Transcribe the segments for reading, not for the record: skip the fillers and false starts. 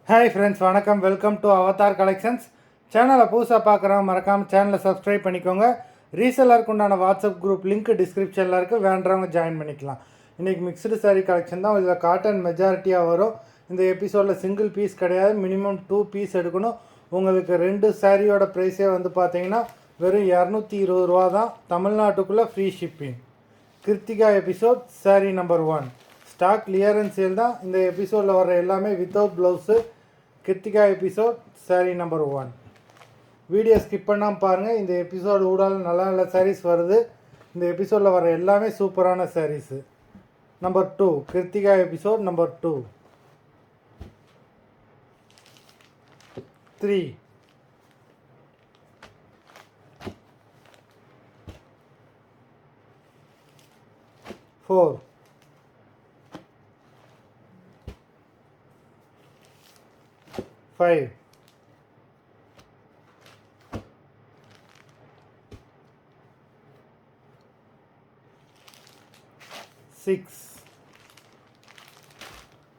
Hi friends, வணக்கம். Welcome to Avatar collections. சேனலை புதுசாக பார்க்குறவங்க மறக்காமல் சேனலை சப்ஸ்கிரைப் பண்ணிக்கோங்க. ரீசெல்லருக்கு உண்டான வாட்ஸ்அப் குரூப் லிங்க் டிஸ்கிரிப்ஷனில் இருக்குது, வேண்டவங்க ஜாயின் பண்ணிக்கலாம். இன்றைக்கி மிக்ஸ்டு சாரீ கலெக்ஷன் தான். இதில் காட்டன் மெஜாரிட்டியாக வரும். இந்த எபிசோடில் சிங்கிள் பீஸ் கிடையாது, மினிமம் 2 பீஸ் எடுக்கணும். உங்களுக்கு 2 சாரியோட ப்ரைஸே வந்து பார்த்தீங்கன்னா வெறும் 220 ரூபா தான். தமிழ்நாட்டுக்குள்ளே free shipping. Kiruthika episode sari number 1 stock clearance sale தான். இந்த எபிசோடில் வர எல்லாமே without blouse. Kiruthika episode sari number 1. Video skip பண்ணாமல் பாருங்கள். இந்த எபிசோடு ஊடால் நல்ல நல்ல சாரீஸ் வருது. இந்த எபிசோடில் வர எல்லாமே சூப்பரான saris. Number 2 Kiruthika episode number 2. 3 4 5 6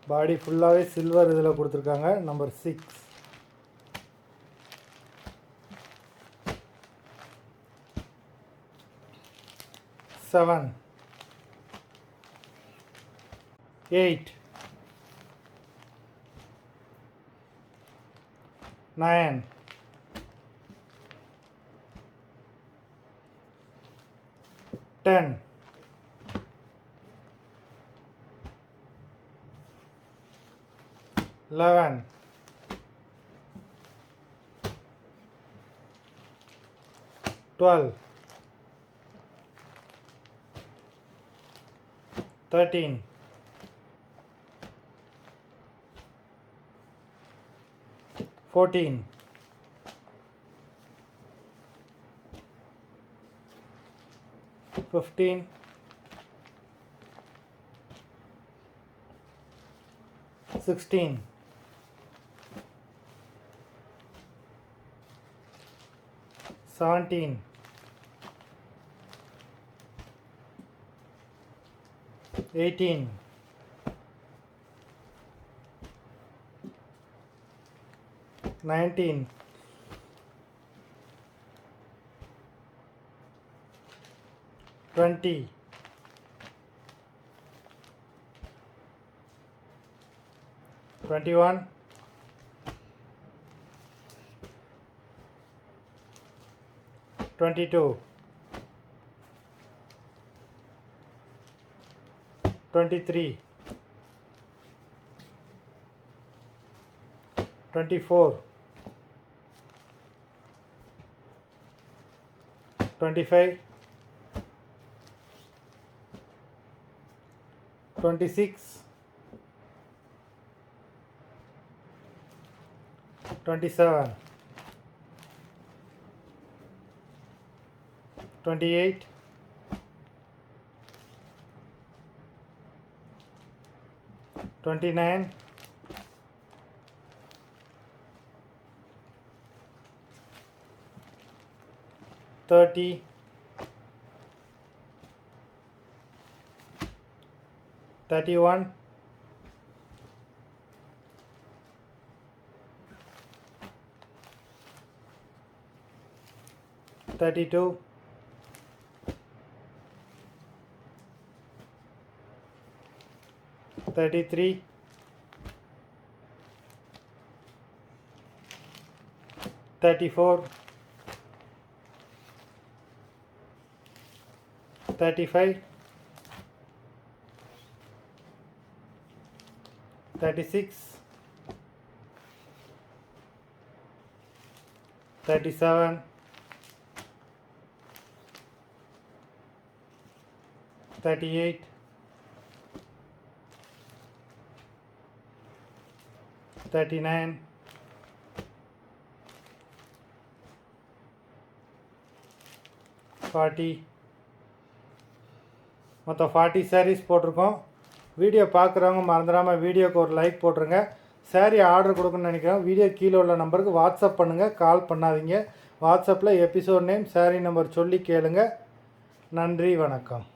பாடி ஃபுல்லாகவே சில்வர் இதில் கொடுத்துருக்காங்க. நம்பர் 6 7 8 9 10 11 12 13 14 15 16 17 18 19 20 21 22 23 24 25 26 27 28 29 30 31 32 33 34 35 36 37 38 39 40 மொத்தம் 40 சாரீஸ் போட்டிருக்கோம். வீடியோ பார்க்குறவங்க மறந்துடாமல் வீடியோக்கு ஒரு லைக் போட்டுருங்க. சாரீ ஆர்டர் கொடுக்கணும்னு நினைக்கிறோம். வீடியோ கீழே உள்ள நம்பருக்கு வாட்ஸ்அப் பண்ணுங்கள், கால் பண்ணாதீங்க. வாட்ஸ்அப்பில் எபிசோட் நேம் சாரீ நம்பர் சொல்லி கேளுங்க. நன்றி, வணக்கம்.